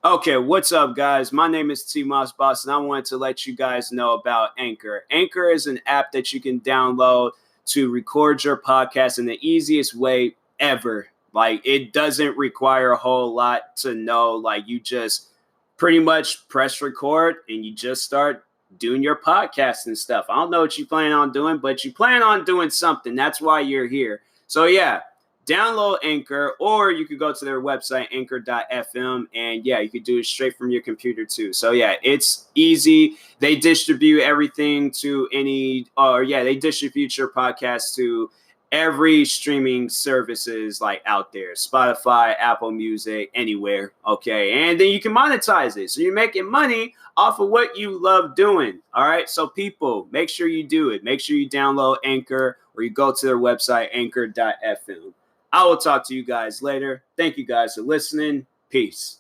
Okay, what's up, guys? My name is TMossBoss, and I wanted to let you guys know about Anchor. Anchor is an app that you can download to record your podcast in the easiest way ever. Like, it doesn't require a whole lot to know. Like, you just pretty much press record and you just start doing your podcast and stuff. I don't know what you plan on doing, but you plan on doing something. That's why you're here. So, yeah, download Anchor, or you could go to their website, anchor.fm, and yeah, you could do it straight from your computer too. So yeah, it's easy. They distribute everything to they distribute your podcast to every streaming services like out there, Spotify, Apple Music, anywhere. Okay, and then you can monetize it, so you're making money off of what you love doing. All right, so people, make sure you do it. Make sure you download Anchor, or you go to their website, anchor.fm. I will talk to you guys later. Thank you guys for listening. Peace.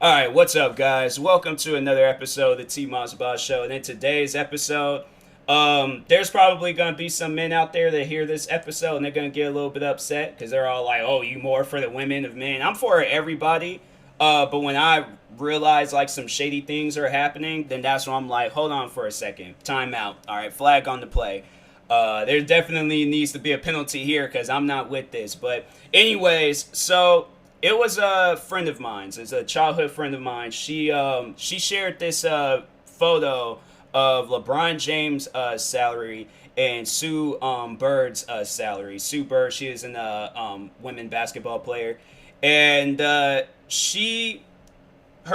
All right, what's up, guys? Welcome to another episode of the TMossBoss Show. And in today's episode, there's probably going to be some men out there that hear this episode and they're going to get a little bit upset because they're all like, oh, you more for the women of men. I'm for everybody. But when I realize like some shady things are happening, then that's when I'm like, hold on for a second. Time out. All right, flag on the play. There definitely needs to be a penalty here because I'm not with this. But anyways, so it was a friend of mine. It's a childhood friend of mine. She shared this photo of LeBron James' salary and Sue Bird's salary. Sue Bird, she is a women basketball player, and her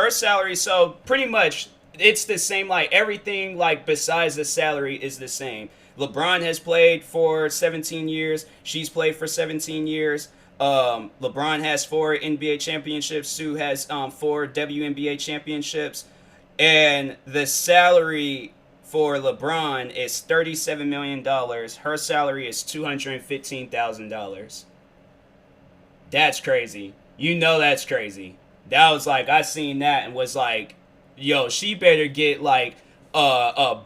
salary. So pretty much it's the same. Like everything, like besides the salary, is the same. LeBron has played for 17 years. She's played for 17 years. LeBron has 4 NBA championships. Sue has 4 WNBA championships. And the salary for LeBron is $37 million. Her salary is $215,000. That's crazy. You know that's crazy. That was like, I seen that and was like, yo, she better get like a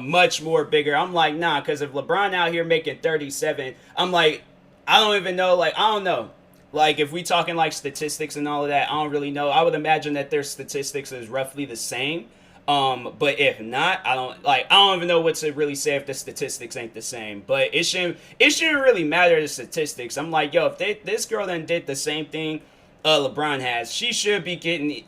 much more bigger. I'm like, nah, because if LeBron out here making 37, I'm like, I don't even know, like, I don't know. Like, if we talking, like, statistics and all of that, I don't really know. I would imagine that their statistics is roughly the same. But if not, I don't even know what to really say if the statistics ain't the same. But it shouldn't really matter the statistics. I'm like, yo, if this girl then did the same thing LeBron has, she should be getting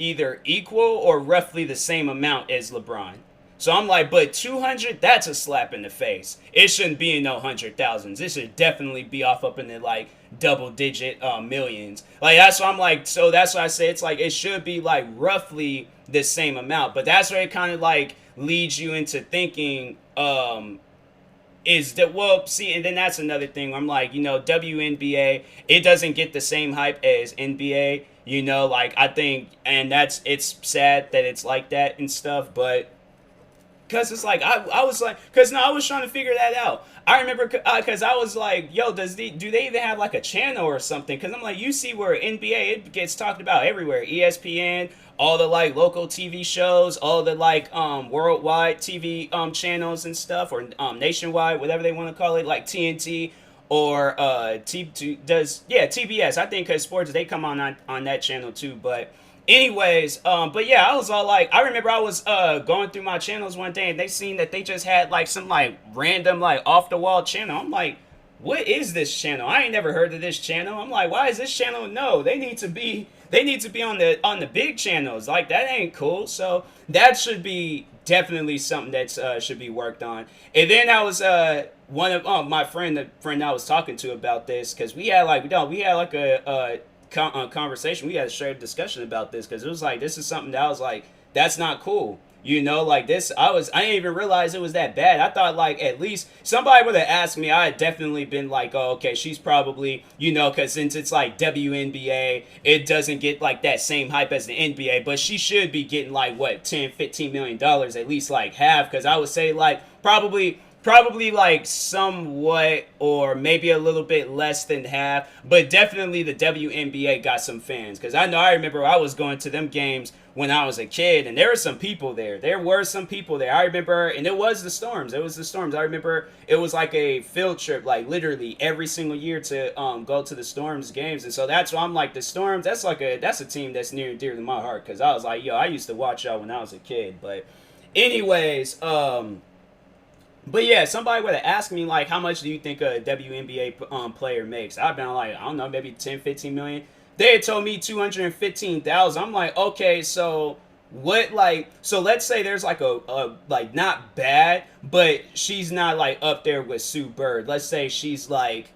either equal or roughly the same amount as LeBron. So I'm like, but 200, that's a slap in the face. It shouldn't be in no hundred thousands. It should definitely be off up in the like double digit millions. Like that's what I'm like. So that's why I say it's like it should be like roughly the same amount. But that's where it kind of like leads you into thinking is that, well, see, and then that's another thing. I'm like, WNBA, it doesn't get the same hype as NBA. Like I think, and it's sad that it's like that and stuff, but. Because it's like, I was like, because no, I was trying to figure that out. I remember, because I was like, yo, do they even have like a channel or something? Because I'm like, you see where NBA, it gets talked about everywhere. ESPN, all the like local TV shows, all the like worldwide TV channels and stuff, or nationwide, whatever they want to call it, like TNT or TBS. I think because sports, they come on that channel too, but. Anyways, but yeah, I was all like, I remember I was going through my channels one day and they seen that they just had like some like random like off the wall channel. I'm like, what is this channel? I ain't never heard of this channel. I'm like, why is this channel? No, they need to be on the big channels. Like that ain't cool. So that should be definitely something that should be worked on. And then I was one of my the friend I was talking to about this, because we had like a conversation. We had a shared discussion about this because it was like, this is something that I was like, that's not cool. Like this, I didn't even realize it was that bad. I thought like at least somebody would have asked me. I had definitely been like, oh, okay, she's probably, because since it's like WNBA, it doesn't get like that same hype as the NBA, but she should be getting like what, $10-15 million, at least like half. Because I would say like probably probably like somewhat or maybe a little bit less than half, but definitely the WNBA got some fans because I remember I was going to them games when I was a kid, and there were some people there. There were some people there. I remember, and it was the Storms. It was the Storms. I remember it was like a field trip, like literally every single year to go to the Storms games, and so that's why I'm like the Storms. That's a team that's near and dear to my heart because I was like, yo, I used to watch y'all when I was a kid. But anyways, but yeah, somebody would have asked me like, how much do you think a WNBA player makes? I've been like, I don't know, maybe 10, 15 million. They had told me 215,000. I'm like, okay, so what, like, so let's say there's like a like not bad, but she's not like up there with Sue Bird. Let's say she's like,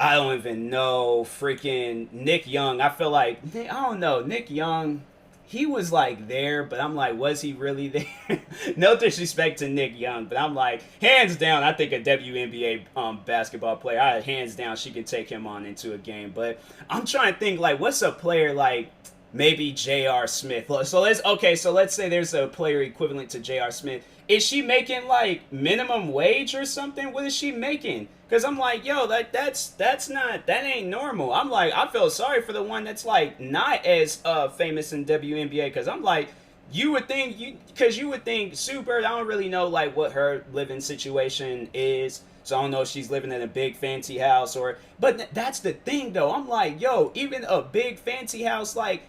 I don't even know, freaking Nick Young. I feel like, I don't know, Nick Young, he was like there, but I'm like, was he really there? No disrespect to Nick Young, but I'm like, hands down, I think a WNBA basketball player, hands down, she can take him on into a game. But I'm trying to think, like, what's a player like maybe J.R. Smith? So let's say there's a player equivalent to J.R. Smith. Is she making like minimum wage or something? What is she making? Because I'm like, yo, that ain't normal. I'm like, I feel sorry for the one that's like not as famous in WNBA. Because I'm like, you would think Sue Bird, I don't really know like what her living situation is. So I don't know if she's living in a big fancy house but that's the thing though. I'm like, yo, even a big fancy house, like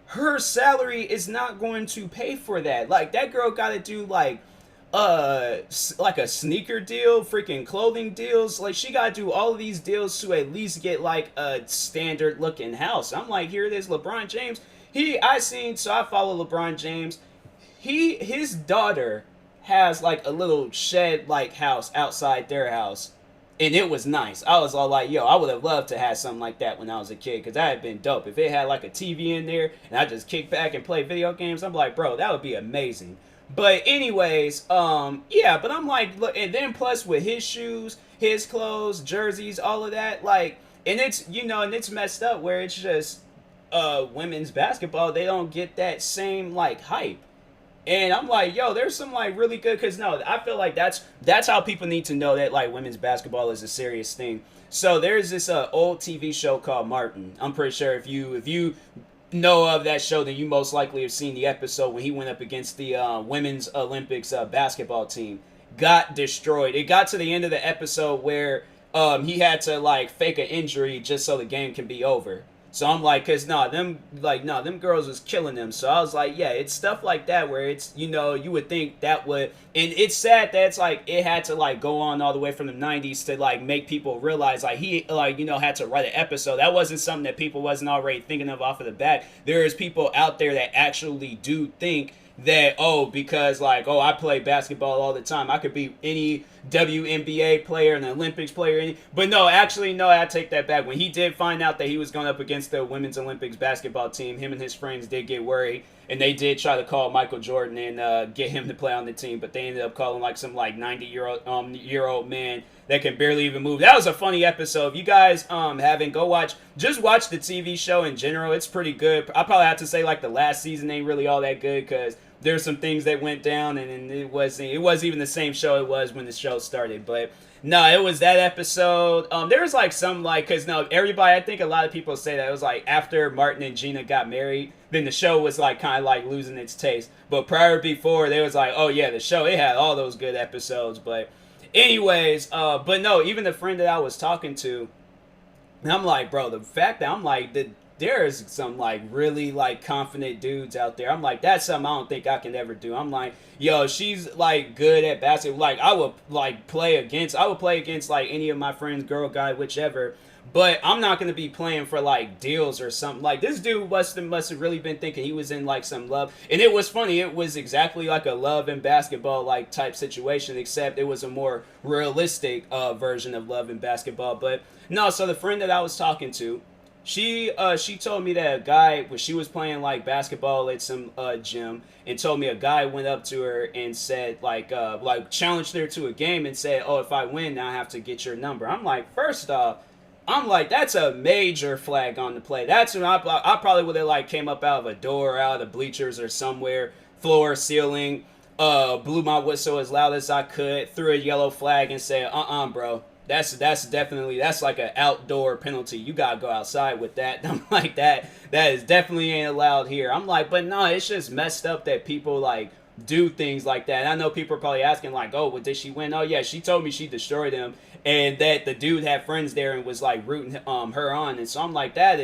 her salary is not going to pay for that. Like that girl got to do like a sneaker deal, freaking clothing deals. Like she gotta do all of these deals to at least get like a standard looking house. I'm like, here it is, LeBron James. I follow LeBron James. His daughter has like a little shed like house outside their house. And it was nice. I was all like, yo, I would have loved to have something like that when I was a kid, because that had been dope. If it had like a TV in there and I just kick back and play video games, I'm like, bro, that would be amazing. But anyways, yeah, but I'm like, look, and then plus with his shoes, his clothes, jerseys, all of that, like, and it's, and it's messed up where it's just, women's basketball, they don't get that same, like, hype. And I'm like, yo, there's some, like, really good, because, no, I feel like that's how people need to know that, like, women's basketball is a serious thing. So there's this, old TV show called Martin. I'm pretty sure if you know of that show, then you most likely have seen the episode when he went up against the women's Olympics basketball team. Got destroyed. It got to the end of the episode where he had to like fake an injury just so the game can be over. So I'm like, cause them girls was killing them. So I was like, yeah, it's stuff like that where it's, you would think that would, and it's sad that it's like, it had to like go on all the way from the 90s to like make people realize like he like, had to write an episode. That wasn't something that people wasn't already thinking of off of the bat. There is people out there that actually do think that, because like, I play basketball all the time, I could be any WNBA player, an Olympics player, but no, actually, no, I take that back. When he did find out that he was going up against the women's Olympics basketball team, him and his friends did get worried, and they did try to call Michael Jordan and get him to play on the team, but they ended up calling like some like 90-year-old man that can barely even move. That was a funny episode. If you guys haven't, just watch the TV show in general. It's pretty good. I probably have to say like the last season ain't really all that good because there's some things that went down, and it wasn't even the same show it was when the show started. But no, it was that episode. There was like some like, because no, everybody, I think a lot of people say that it was like after Martin and Gina got married, then the show was like kind of like losing its taste. But before, they was like, oh yeah, the show, it had all those good episodes. But anyways, but no, even the friend that I was talking to, and I'm like, bro, the fact that I'm like, there's some like really like confident dudes out there. I'm like, that's something I don't think I can ever do. I'm like, yo, she's like good at basketball. Like I would play against like any of my friends, girl, guy, whichever. But I'm not gonna be playing for like deals or something. Like this dude must have really been thinking he was in like some love. And it was funny. It was exactly like a love and basketball like type situation, except it was a more realistic version of love and basketball. But no, so the friend that I was talking to, she told me that a guy, when she was playing like basketball at some gym, and told me a guy went up to her and said like challenged her to a game and said, oh, if I win, I have to get your number. I'm like, first off, that's a major flag on the play. That's when I probably would have like came up out of a door, out of the bleachers or somewhere, floor, ceiling. blew my whistle as loud as I could, threw a yellow flag, and said, bro. That's definitely, that's like an outdoor penalty. You gotta go outside with that. I'm like, that is definitely ain't allowed here. I'm like, but no, it's just messed up that people like do things like that. And I know people are probably asking like, oh, well, did she win? Oh yeah, she told me she destroyed him, and that the dude had friends there and was like rooting her on. And so I'm like, that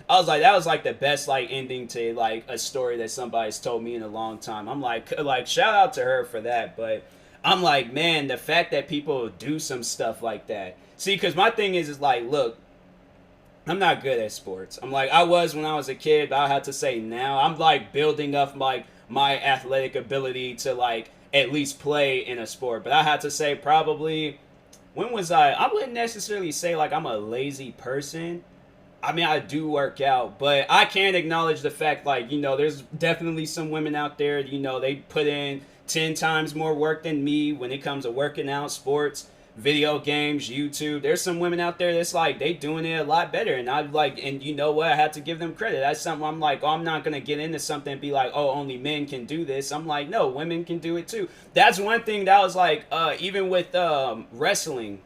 was like the best like ending to like a story that somebody's told me in a long time. I'm like shout out to her for that. But I'm like, man, the fact that people do some stuff like that. See, because my thing is like, look, I'm not good at sports. I'm like, I was when I was a kid, but I have to say now, I'm like building up like my athletic ability to like at least play in a sport. But I have to say probably, when was I wouldn't necessarily say like I'm a lazy person. I mean, I do work out, but I can't acknowledge the fact, like, you know, there's definitely some women out there, you know, they put in 10 times more work than me when it comes to working out, sports, video games, YouTube. There's some women out there that's like, they doing it a lot better. And I like, and you know what? I have to give them credit. That's something I'm like, oh, I'm not going to get into something and be like, oh, only men can do this. I'm like, no, women can do it too. That's one thing that was like, even with wrestling.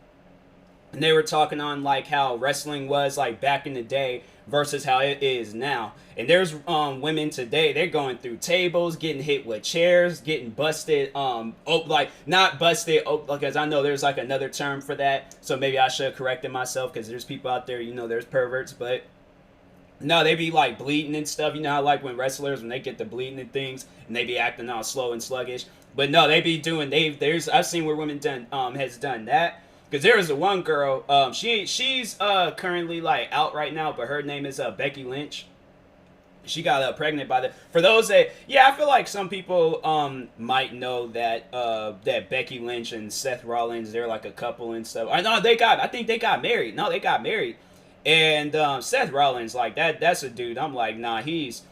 And they were talking on like how wrestling was like back in the day versus how it is now. And there's women today, they're going through tables, getting hit with chairs, getting busted, like not busted, because I know there's like another term for that. So maybe I should have corrected myself, because there's people out there, you know, there's perverts, but no, they be like bleeding and stuff. You know how like when wrestlers, when they get the bleeding and things, and they be acting all slow and sluggish. But no, they be doing, I've seen where women has done that. Because there was a one girl, she's currently like out right now, but her name is Becky Lynch. She got pregnant by for those that, yeah, I feel like some people might know that that Becky Lynch and Seth Rollins, they're like a couple and stuff. I think they got married. No, they got married. And Seth Rollins, like that's a dude. I'm like, nah, he's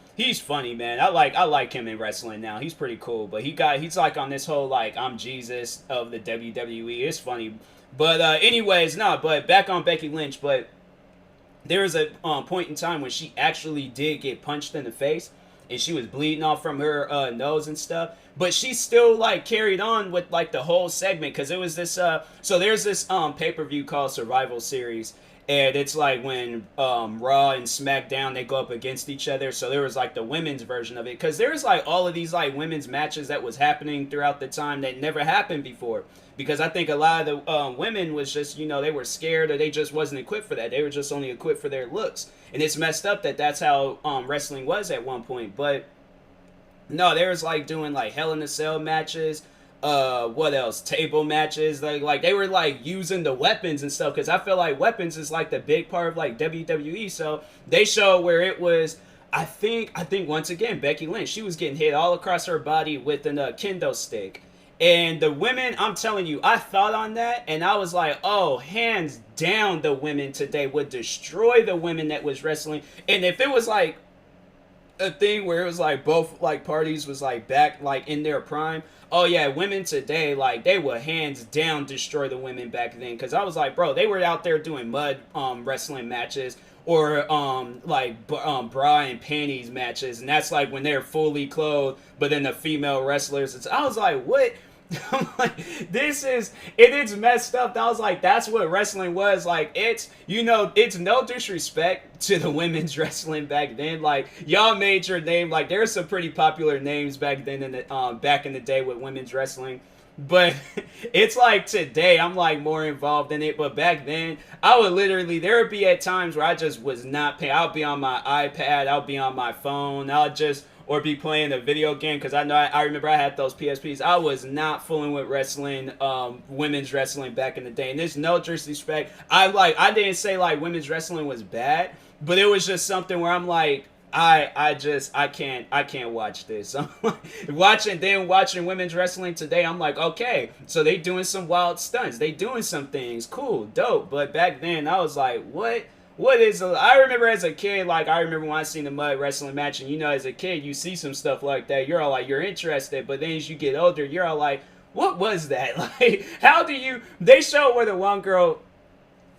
funny, man. I like him in wrestling now. He's pretty cool. But he's like on this whole like I'm Jesus of the WWE. It's funny. But anyways, but back on Becky Lynch, but there was a point in time when she actually did get punched in the face, and she was bleeding off from her nose and stuff, but she still like carried on with like the whole segment, because it was this so there's this pay-per-view called Survival Series, and it's like when Raw and SmackDown, they go up against each other. So there was like the women's version of it, because there was like all of these like women's matches that was happening throughout the time that never happened before. Because I think a lot of the women was just, you know, they were scared, or they just wasn't equipped for that. They were just only equipped for their looks. And it's messed up that that's how wrestling was at one point. But no, they was like doing like Hell in a Cell matches. What else? Table matches. Like they were like using the weapons and stuff. Because I feel like weapons is like the big part of like WWE. So they show where it was. I think once again, Becky Lynch, she was getting hit all across her body with a kendo stick. And the women, I'm telling you, I thought on that, and I was like, oh, hands down, the women today would destroy the women that was wrestling. And if it was like a thing where it was like both like parties was like back like in their prime, oh yeah, women today, like they would hands down destroy the women back then. Because I was like, bro, they were out there doing mud wrestling matches, or bra and panties matches, and that's like when they're fully clothed, but then the female wrestlers, I was like, what? I'm like, it's messed up. I was like, that's what wrestling was. Like, it's, you know, it's no disrespect to the women's wrestling back then. Like, y'all made your name. Like, there's some pretty popular names back then in the back in the day with women's wrestling. But it's like today, I'm like more involved in it. But back then, I would literally, there would be at times where I just was not paying. I'll be on my iPad, I'll be on my phone, or be playing a video game, because I know I remember I had those PSPs. I was not fooling with wrestling, women's wrestling back in the day. And there's no disrespect. I didn't say like women's wrestling was bad, but it was just something where I'm like, I can't watch this. I'm like, watching women's wrestling today, I'm like, okay, so they doing some wild stunts, they doing some things, cool, dope. But back then I was like, what is I remember as a kid, like I remember when I seen the mud wrestling match, and you know, as a kid you see some stuff like that, you're all like, you're interested, but then as you get older, you're all like, what was that? Like, how do you, they showed where the one girl,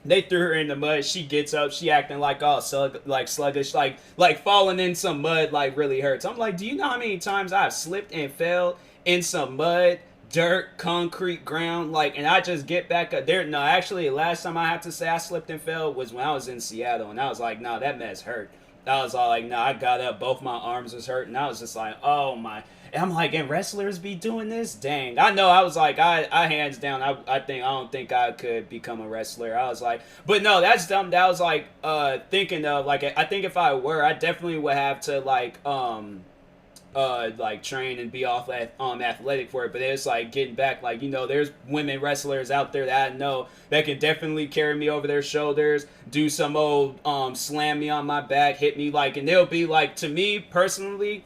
They threw her in the mud. She gets up. She acting like all sluggish, like falling in some mud like really hurts. I'm like, do you know how many times I've slipped and fell in some mud, dirt, concrete ground, like, and I just get back up there? No, actually, last time I have to say I slipped and fell was when I was in Seattle, and I was like, nah, that mess hurt. I was all like, nah, I got up, both my arms was hurting. I was just like, oh my. And I'm like, and wrestlers be doing this? Dang. I know, I was like, I hands down, I don't think I could become a wrestler. I was like, but no, that's dumb. That was like, thinking of, like, I think if I were, I definitely would have to, like train and be off athletic for it. But it's like getting back, like, you know, there's women wrestlers out there that I know that can definitely carry me over their shoulders, do some old slam me on my back, hit me, like, and they'll be like, to me personally,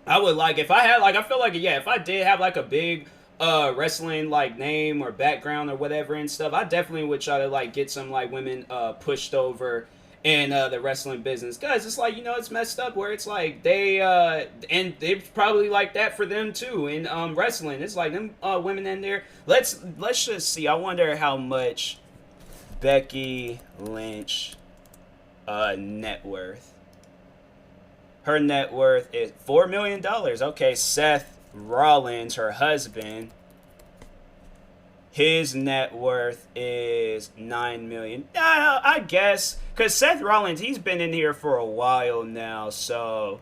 I would like, if I had, like, I feel like, yeah, if I did have like a big wrestling like name or background or whatever and stuff, I definitely would try to like get some like women pushed over in the wrestling business. Guys, it's like, you know, it's messed up where it's like they and it's probably like that for them too in wrestling. It's like them women in there. Let's just see. I wonder how much Becky Lynch net worth. Her net worth is $4 million. Okay, Seth Rollins, her husband, his net worth is $9 million. I guess, because Seth Rollins, he's been in here for a while now, so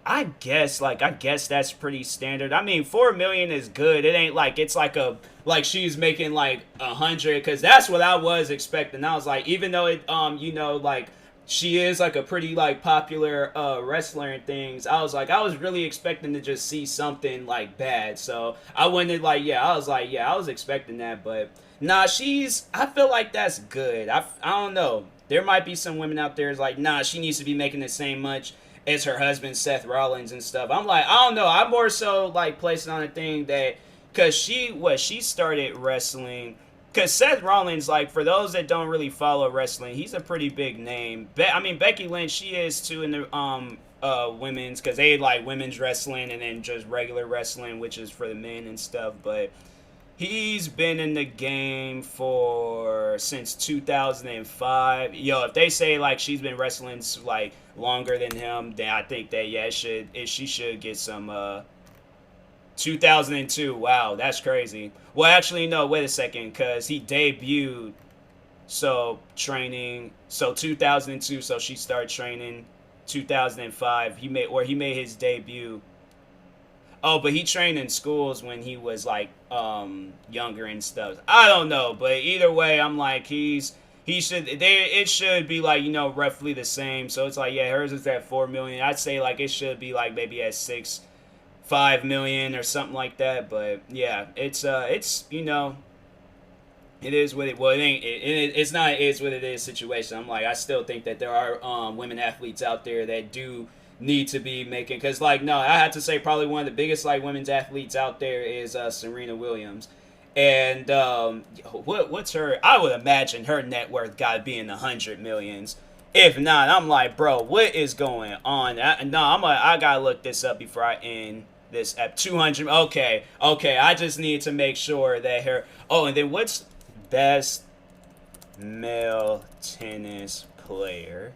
I guess that's pretty standard. I mean, $4 million is good. It ain't like it's like she's making like 100, because that's what I was expecting. I was like, even though it you know, like, she is like a pretty like popular wrestler and things, I was really expecting to just see something like bad. So I wouldn't like, I was expecting that, but nah, I feel like that's good. I don't know. There might be some women out there is like, nah, she needs to be making the same much as her husband Seth Rollins and stuff. I'm like, I don't know. I'm more so like placing on a thing that, because she started wrestling. Because Seth Rollins, like, for those that don't really follow wrestling, he's a pretty big name. I mean, Becky Lynch, she is too in the women's, because they like women's wrestling and then just regular wrestling, which is for the men and stuff. But he's been in the game since 2005. Yo, if they say like she's been wrestling like longer than him, then I think that she should get some 2002. Wow, that's crazy. Well, actually, no, wait a second, because he debuted, so training, so 2002, so she started training 2005. He made his debut. Oh, but he trained in schools when he was like younger and stuff. I don't know, but either way, I'm like, it should be like, you know, roughly the same. So it's like, yeah, hers is at 4 million. I'd say like it should be like maybe at 5 million or something like that. But yeah, it's you know, it is what it, well, it ain't, it's not, it's what it is situation. I'm like, I still think that there are women athletes out there that do need to be making, because like, no, I have to say probably one of the biggest like women's athletes out there is Serena Williams. And what's her, I would imagine her net worth gotta be in the 100 millions. If not, I'm like, bro, what is going on? I gotta look this up before I end this at 200. Okay, I just need to make sure that her, and then what's best male tennis player?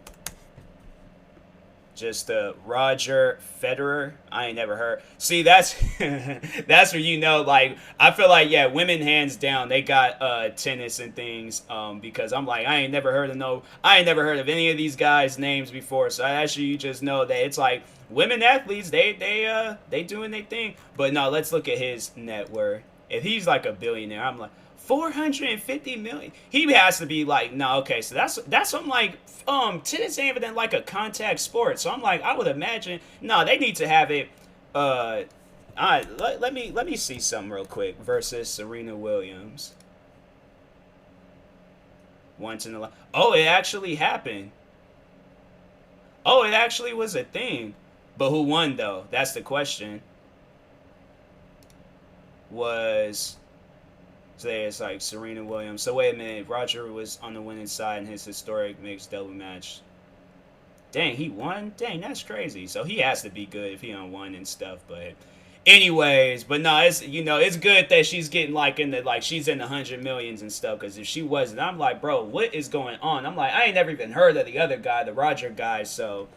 Just Roger Federer. I ain't never heard. See, that's that's where, you know, like, I feel like, yeah, women hands down, they got tennis and things. Because I'm like, I ain't never heard of any of these guys' names before. So actually, you just know that it's like women athletes, they doing their thing. But no, let's look at his net worth. If he's like a billionaire, I'm like, 450 million. He has to be like, no, okay, so that's something like tennis ain't even like a contact sport. So I'm like, I would imagine, no, they need to have it. Let me see something real quick. Versus Serena Williams. Once in a life. Oh, it actually happened. Oh, it actually was a thing. But who won though? That's the question. So it's like Serena Williams. So wait a minute, Roger was on the winning side in his historic mixed double match. Dang, he won? Dang, that's crazy. So he has to be good if he won and stuff. But Anyways, but no, it's it's good that she's getting like in the like she's in the 100 millions and stuff. Because if she wasn't, I'm like, bro, what is going on? I'm like, I ain't never even heard of the other guy, the Roger guy. So,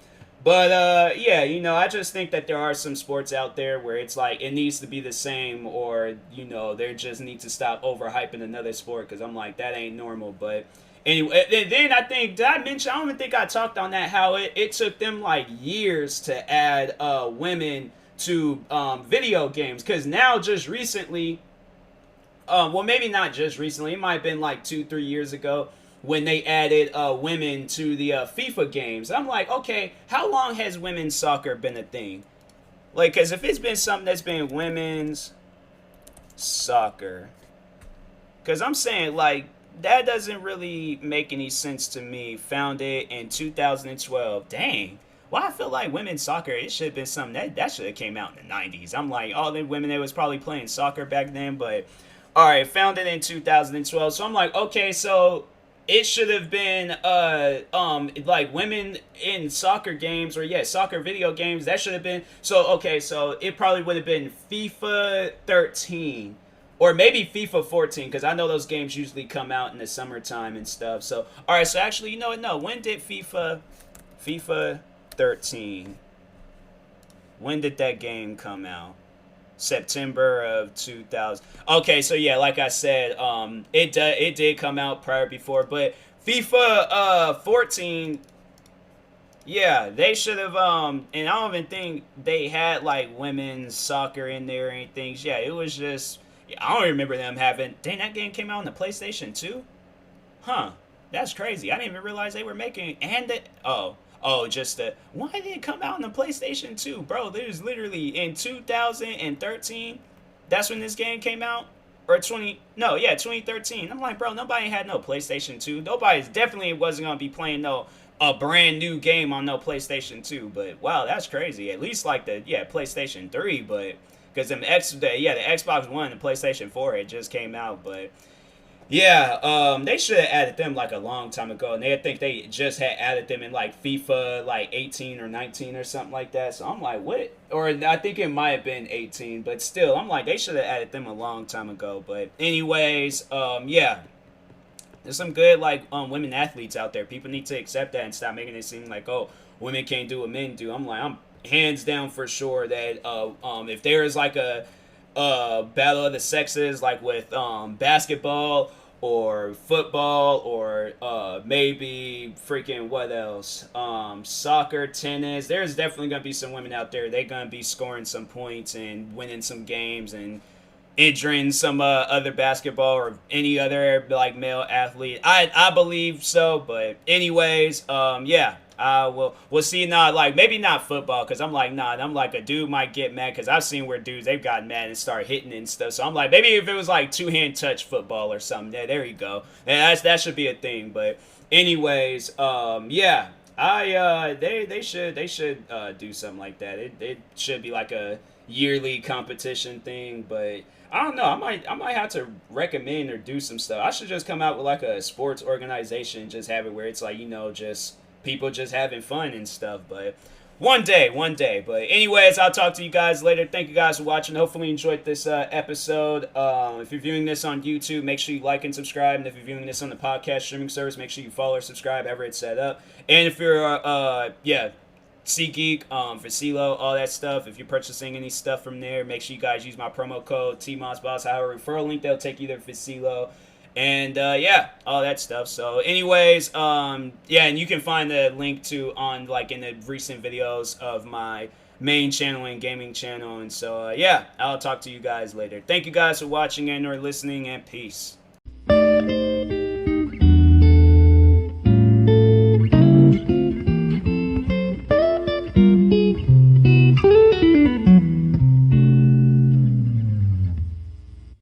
but yeah, I just think that there are some sports out there where it's like it needs to be the same, or they just need to stop overhyping another sport. Because I'm like, that ain't normal. But anyway, then I think did I mention? I don't even think I talked on that. How it took them like years to add women to video games, because now just recently, well, maybe not just recently, it might have been like 2-3 years ago when they added women to the FIFA games. I'm like, okay, how long has women's soccer been a thing? Like, because if it's been something that's been women's soccer, because I'm saying like that doesn't really make any sense to me. Founded in 2012. Dang. Well, I feel like women's soccer, it should have been something that should have came out in the 90s. I'm like, all the women that was probably playing soccer back then, but all right, founded in 2012. So I'm like, okay, so it should have been like women in soccer games, or yeah, soccer video games. That should have been so okay, so it probably would have been FIFA 13 or maybe FIFA 14, because I know those games usually come out in the summertime and stuff. So all right, so actually, you know what? No, when did FIFA 13? When did that game come out? September of 2000. Okay, so yeah, like I said, it did come out prior before, but FIFA 14, yeah, they should have and I don't even think they had like women's soccer in there or anything. Yeah, it was just I don't remember them having. Dang, that game came out on the PlayStation 2? Huh. That's crazy. I didn't even realize they were making just the why did it come out on the PlayStation 2, bro? There's literally in 2013. That's when this game came out, or 2013. I'm like, bro, nobody had no PlayStation 2. Nobody definitely wasn't gonna be playing a brand new game on no PlayStation 2. But wow, that's crazy. At least like the PlayStation 3, but because the Xbox One and the PlayStation 4 it just came out, but. Yeah, they should have added them like a long time ago, and I think they just had added them in like FIFA like 18 or 19 or something like that. So I'm like, what? Or I think it might have been 18, but still, I'm like, they should have added them a long time ago. But anyways, yeah, there's some good like women athletes out there. People need to accept that and stop making it seem like, oh, women can't do what men do. I'm like, I'm hands down for sure that if there is like a battle of the sexes, like with basketball or football or maybe freaking what else, soccer, tennis, there's definitely gonna be some women out there. They're gonna be scoring some points and winning some games and injuring some other basketball or any other like male athlete. I believe so. But anyways, yeah, we'll see. Now, like maybe not football, because I'm like, nah, I'm like a dude might get mad, because I've seen where dudes they've gotten mad and start hitting and stuff. So I'm like, maybe if it was like 2-hand touch football or something, there you go. And that should be a thing. But anyways, yeah, they should do something like that. It should be like a yearly competition thing, but I don't know. I might have to recommend or do some stuff. I should just come out with like a sports organization, just have it where it's like just people just having fun and stuff. But one day. But anyways, I'll talk to you guys later. Thank you guys for watching. Hopefully you enjoyed this episode. If you're viewing this on YouTube, make sure you like and subscribe. And if you're viewing this on the podcast streaming service, make sure you follow or subscribe, however it's set up. And if you're GEEK, for CeeLo, all that stuff. If you're purchasing any stuff from there, make sure you guys use my promo code TMossBoss. However, referral link, they'll take you there for CeeLo. And yeah, all that stuff. So anyways, yeah, and you can find the link to on like in the recent videos of my main channel and gaming channel. And so yeah, I'll talk to you guys later. Thank you guys for watching and or listening, and peace.